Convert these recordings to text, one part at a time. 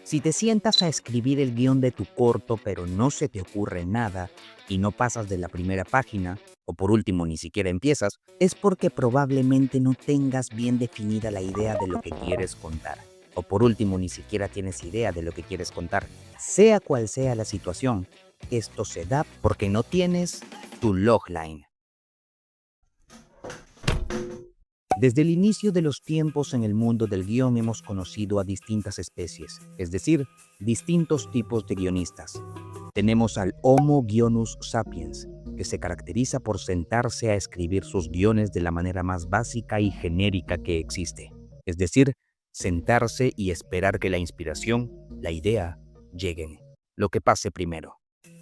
Si te sientas a escribir el guión de tu corto pero no se te ocurre nada y no pasas de la primera página, o por último ni siquiera empiezas, es porque probablemente no tengas bien definida la idea de lo que quieres contar. O por último ni siquiera tienes idea de lo que quieres contar. Sea cual sea la situación, esto se da porque no tienes tu logline. Desde el inicio de los tiempos en el mundo del guión hemos conocido a distintas especies, es decir, distintos tipos de guionistas. Tenemos al Homo guionus sapiens, que se caracteriza por sentarse a escribir sus guiones de la manera más básica y genérica que existe. Es decir, sentarse y esperar que la inspiración, la idea, lleguen, lo que pase primero.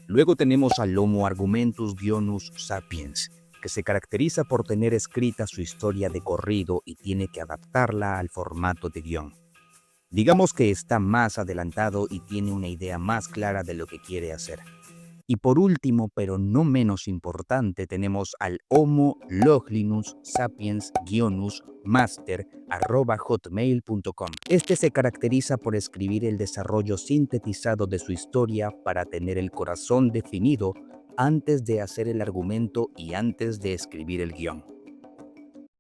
Luego tenemos al Homo argumentus guionus sapiens, que se caracteriza por tener escrita su historia de corrido y tiene que adaptarla al formato de guión. Digamos que está más adelantado y tiene una idea más clara de lo que quiere hacer. Y por último, pero no menos importante, tenemos al Homo loglinus sapiens guionus master@hotmail.com. Este se caracteriza por escribir el desarrollo sintetizado de su historia para tener el corazón definido antes de hacer el argumento y antes de escribir el guión.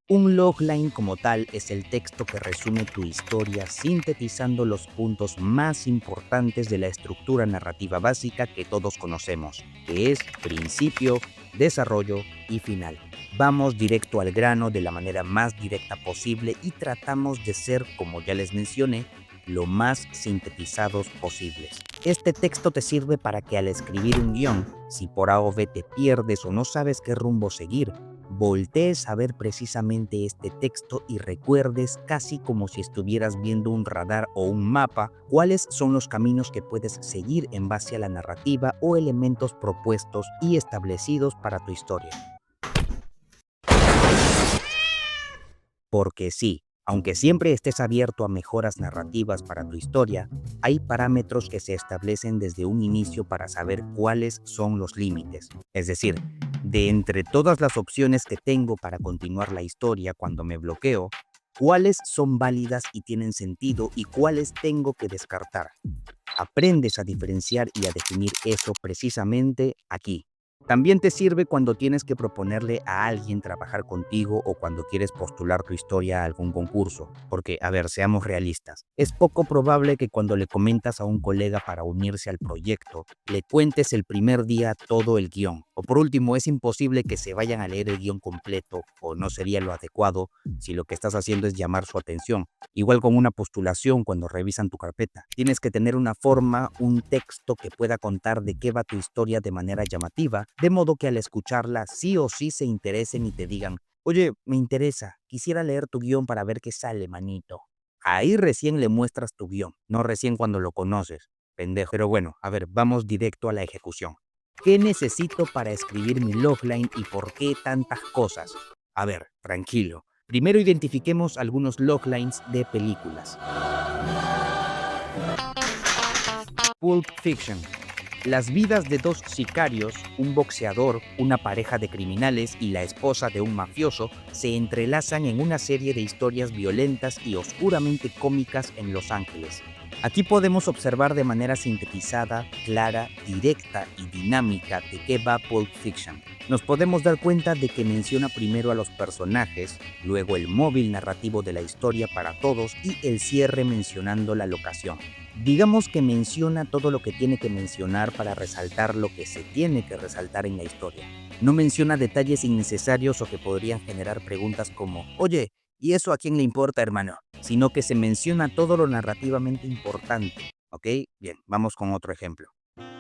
Un logline como tal es el texto que resume tu historia sintetizando los puntos más importantes de la estructura narrativa básica que todos conocemos, que es principio, desarrollo y final. Vamos directo al grano de la manera más directa posible y tratamos de ser, como ya les mencioné, lo más sintetizados posibles. Este texto te sirve para que al escribir un guión, si por A o B te pierdes o no sabes qué rumbo seguir, voltees a ver precisamente este texto y recuerdes casi como si estuvieras viendo un radar o un mapa cuáles son los caminos que puedes seguir en base a la narrativa o elementos propuestos y establecidos para tu historia. Porque sí, aunque siempre estés abierto a mejoras narrativas para tu historia, hay parámetros que se establecen desde un inicio para saber cuáles son los límites. Es decir, de entre todas las opciones que tengo para continuar la historia cuando me bloqueo, cuáles son válidas y tienen sentido y cuáles tengo que descartar. Aprendes a diferenciar y a definir eso precisamente aquí. También te sirve cuando tienes que proponerle a alguien trabajar contigo o cuando quieres postular tu historia a algún concurso. Porque, a ver, seamos realistas. Es poco probable que cuando le comentas a un colega para unirse al proyecto, le cuentes el primer día todo el guión. O por último, es imposible que se vayan a leer el guión completo, o no sería lo adecuado si lo que estás haciendo es llamar su atención. Igual con una postulación cuando revisan tu carpeta. Tienes que tener una forma, un texto que pueda contar de qué va tu historia de manera llamativa, de modo que al escucharla sí o sí se interesen y te digan, oye, me interesa, quisiera leer tu guión para ver qué sale, manito. Ahí recién le muestras tu guión, no recién cuando lo conoces, pendejo. Pero bueno, a ver, vamos directo a la ejecución. ¿Qué necesito para escribir mi logline y por qué tantas cosas? A ver, tranquilo. Primero identifiquemos algunos loglines de películas. Pulp Fiction. Las vidas de dos sicarios, un boxeador, una pareja de criminales y la esposa de un mafioso se entrelazan en una serie de historias violentas y oscuramente cómicas en Los Ángeles. Aquí podemos observar de manera sintetizada, clara, directa y dinámica de qué va Pulp Fiction. Nos podemos dar cuenta de que menciona primero a los personajes, luego el móvil narrativo de la historia para todos y el cierre mencionando la locación. Digamos que menciona todo lo que tiene que mencionar para resaltar lo que se tiene que resaltar en la historia. No menciona detalles innecesarios o que podrían generar preguntas como, oye, ¿y eso a quién le importa, hermano? Sino que se menciona todo lo narrativamente importante. ¿Ok? Bien, vamos con otro ejemplo.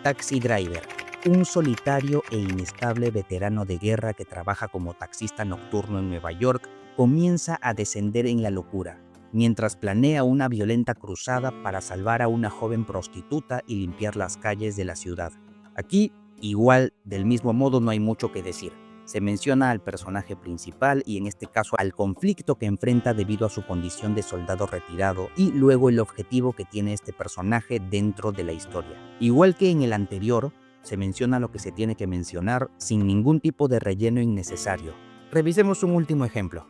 Taxi Driver. Un solitario e inestable veterano de guerra que trabaja como taxista nocturno en Nueva York comienza a descender en la locura, mientras planea una violenta cruzada para salvar a una joven prostituta y limpiar las calles de la ciudad. Aquí, igual, del mismo modo no hay mucho que decir. Se menciona al personaje principal y en este caso al conflicto que enfrenta debido a su condición de soldado retirado y luego el objetivo que tiene este personaje dentro de la historia. Igual que en el anterior, se menciona lo que se tiene que mencionar sin ningún tipo de relleno innecesario. Revisemos un último ejemplo.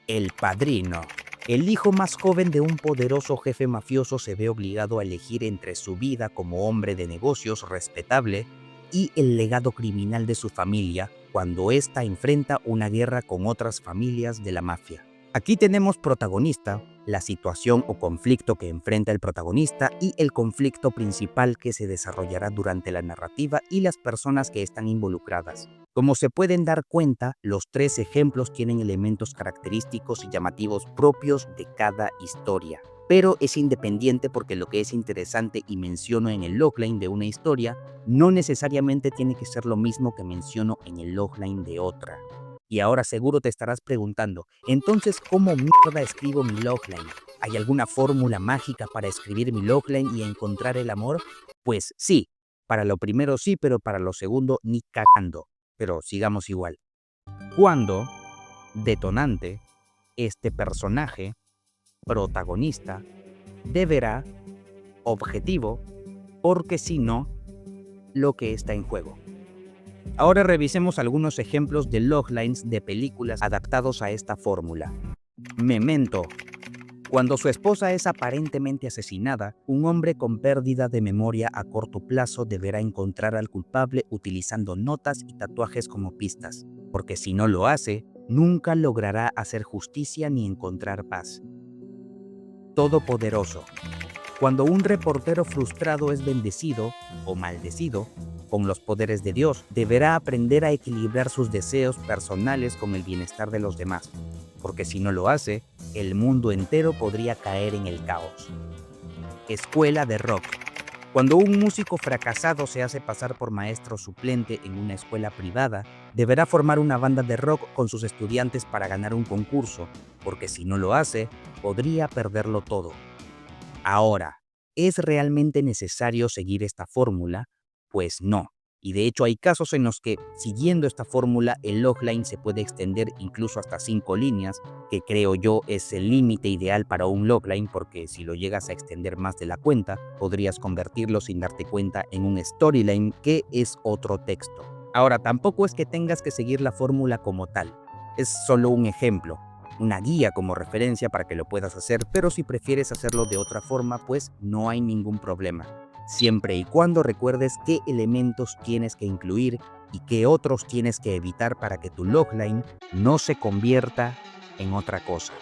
El Padrino. El hijo más joven de un poderoso jefe mafioso se ve obligado a elegir entre su vida como hombre de negocios respetable y el legado criminal de su familia cuando ésta enfrenta una guerra con otras familias de la mafia. Aquí tenemos protagonista, la situación o conflicto que enfrenta el protagonista y el conflicto principal que se desarrollará durante la narrativa y las personas que están involucradas. Como se pueden dar cuenta, los tres ejemplos tienen elementos característicos y llamativos propios de cada historia. Pero es independiente porque lo que es interesante y menciono en el logline de una historia no necesariamente tiene que ser lo mismo que menciono en el logline de otra. Y ahora seguro te estarás preguntando, entonces, ¿cómo mierda escribo mi logline? ¿Hay alguna fórmula mágica para escribir mi logline y encontrar el amor? Pues sí, para lo primero sí, pero para lo segundo ni cagando. Pero sigamos igual. Cuando, detonante, este personaje, protagonista, deberá, objetivo, porque si no, lo que está en juego. Ahora revisemos algunos ejemplos de loglines de películas adaptados a esta fórmula. Memento. Cuando su esposa es aparentemente asesinada, un hombre con pérdida de memoria a corto plazo deberá encontrar al culpable utilizando notas y tatuajes como pistas, porque si no lo hace, nunca logrará hacer justicia ni encontrar paz. Todopoderoso. Cuando un reportero frustrado es bendecido o maldecido con los poderes de Dios, deberá aprender a equilibrar sus deseos personales con el bienestar de los demás, porque si no lo hace, el mundo entero podría caer en el caos. Escuela de rock. Cuando un músico fracasado se hace pasar por maestro suplente en una escuela privada, deberá formar una banda de rock con sus estudiantes para ganar un concurso, porque si no lo hace, podría perderlo todo. Ahora, ¿es realmente necesario seguir esta fórmula? Pues no. Y de hecho hay casos en los que, siguiendo esta fórmula, el logline se puede extender incluso hasta 5 líneas, que creo yo es el límite ideal para un logline, porque si lo llegas a extender más de la cuenta, podrías convertirlo sin darte cuenta en un storyline, que es otro texto. Ahora, tampoco es que tengas que seguir la fórmula como tal, es solo un ejemplo, una guía como referencia para que lo puedas hacer, pero si prefieres hacerlo de otra forma, pues no hay ningún problema. Siempre y cuando recuerdes qué elementos tienes que incluir y qué otros tienes que evitar para que tu logline no se convierta en otra cosa.